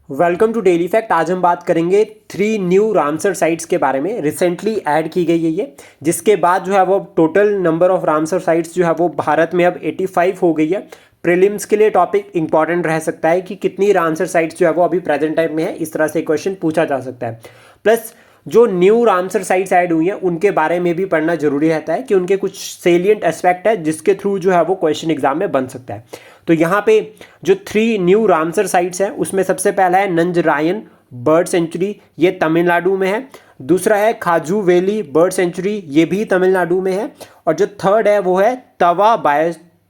Welcome to daily fact. आज हम बात करेंगे 3 न्यू रामसर साइट्स के बारे में। रिसेंटली ऐड की गई है ये, जिसके बाद जो है वो total number of Ramsar sites जो है वो भारत में अब 85 हो गई है। प्रीलिम्स के लिए टॉपिक इंपॉर्टेंट रह सकता है कि कितनी रामसर साइट्स जो है वो अभी प्रेजेंट टाइम में है, इस तरह से क्वेश्चन पूछा जा सकता है। प्लस जो न्यू रामसर साइट्स ऐड हुई हैं उनके बारे में भी पढ़ना जरूरी रहता है कि उनके कुछ सेलिएंट एस्पेक्ट है जिसके थ्रू जो है वो क्वेश्चन एग्जाम में बन सकता है। तो यहाँ पे जो 3 न्यू रामसर साइट्स हैं उसमें सबसे पहला है नंजरायन बर्ड सेंचुरी, ये तमिलनाडु में है। दूसरा है खाजू वैली बर्ड सेंचुरी, ये भी तमिलनाडु में है। और जो थर्ड है वो है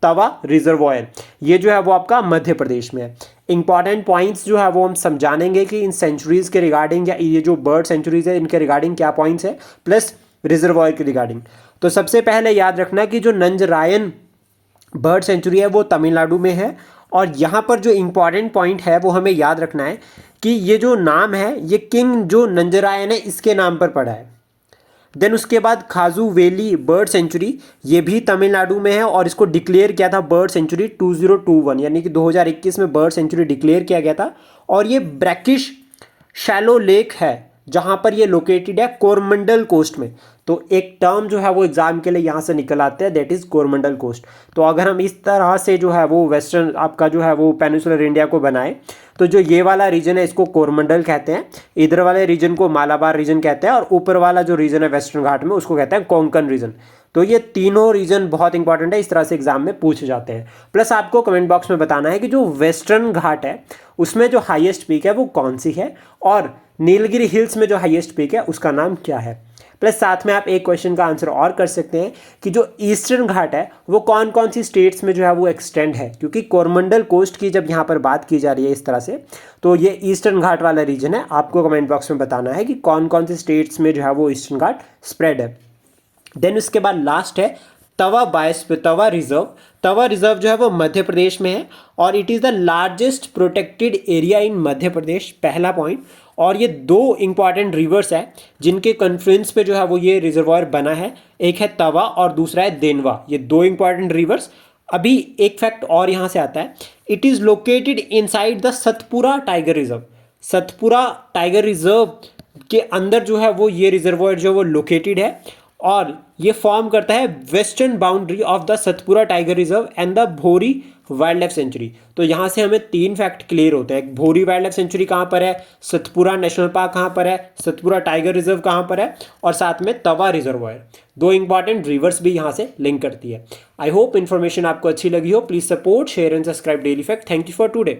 तवा रिजर्वॉयर, ये जो है वो आपका मध्य प्रदेश में है। इंपॉर्टेंट पॉइंट्स जो है वो हम समझानेंगे कि इन सेंचुरीज के रिगार्डिंग या ये जो बर्ड सेंचुरीज है इनके रिगार्डिंग क्या पॉइंट्स है, प्लस रिजर्वॉयर के रिगार्डिंग। तो सबसे पहले याद रखना कि जो नंजरायन बर्ड सेंचुरी है वो तमिलनाडु में है। और यहाँ पर जो इंपॉर्टेंट पॉइंट है वो हमें याद रखना है कि ये जो नाम है ये किंग जो नंजरायन है इसके नाम पर पड़ा है। देन उसके बाद खाजू वैली बर्ड सेंचुरी, ये भी तमिलनाडु में है और इसको डिक्लेयर किया था बर्ड सेंचुरी 2021, यानी कि 2021 में बर्ड सेंचुरी डिक्लेयर किया गया था। और ये ब्रैकिश शैलो लेक है जहाँ पर ये लोकेटेड है कोरमंडल कोस्ट में। तो एक टर्म जो है वो एग्जाम के लिए यहाँ से निकल आते हैं, दैट इज़ कोरमंडल कोस्ट। तो अगर हम इस तरह से जो है वो वेस्टर्न आपका जो है वो पेनिनसुलर इंडिया को बनाए, तो जो ये वाला रीजन है इसको कोरमंडल कहते हैं, इधर वाले रीजन को मालाबार रीजन कहते हैं, और ऊपर वाला जो रीजन है वेस्टर्न घाट में उसको कहते हैं कोंकण रीजन। तो ये तीनों रीजन बहुत इंपॉर्टेंट है, इस तरह से एग्जाम में पूछे जाते हैं। प्लस आपको कमेंट बॉक्स में बताना है कि जो वेस्टर्न घाट है उसमें जो हाईएस्ट पीक है वो कौन सी है, और नीलगिरी हिल्स में जो हाईएस्ट पीक है उसका नाम क्या है। प्लस साथ में आप एक क्वेश्चन का आंसर और कर सकते हैं कि जो ईस्टर्न घाट है वो कौन कौन सी स्टेट्स में जो है वो एक्सटेंड है, क्योंकि कोरमंडल कोस्ट की जब यहाँ पर बात की जा रही है इस तरह से, तो ये ईस्टर्न घाट वाला रीजन है। आपको कमेंट बॉक्स में बताना है कि कौन कौन सी स्टेट्स में जो है वो ईस्टर्न घाट स्प्रेड है। देन उसके बाद लास्ट है तवा रिजर्व। तवा रिजर्व जो है वो मध्य प्रदेश में है और it is the largest protected area in Madhya Pradesh, पहला पॉइंट। और ये 2 इंपॉर्टेंट रिवर्स है जिनके कन्फ्लुएंस पे जो है वो ये रिजर्वायर बना है, एक है तवा और दूसरा है देनवा, ये 2 इंपॉर्टेंट रिवर्स। अभी एक फैक्ट और यहाँ से आता है, it is located inside the Satpura tiger reserve. Satpura tiger reserve के अंदर जो है वो ये रिजर्वायर जो है वो लोकेटेड है और ये फॉर्म करता है western boundary of the Satpura tiger reserve and the भोरी वाइल्ड लाइफ सेंचुरी। तो यहाँ से हमें 3 फैक्ट क्लियर होते हैं, भोरी वाइल्ड लाइफ सेंचुरी कहाँ पर है, सतपुरा नेशनल पार्क कहाँ पर है, सतपुरा टाइगर रिजर्व कहाँ पर है, और साथ में तवा रिजर्वायर। 2 इंपॉर्टेंट रिवर्स भी यहाँ से लिंक करती है। आई होप इन्फॉर्मेशन आपको अच्छी लगी हो। Please support, share and subscribe daily fact. Thank you for today.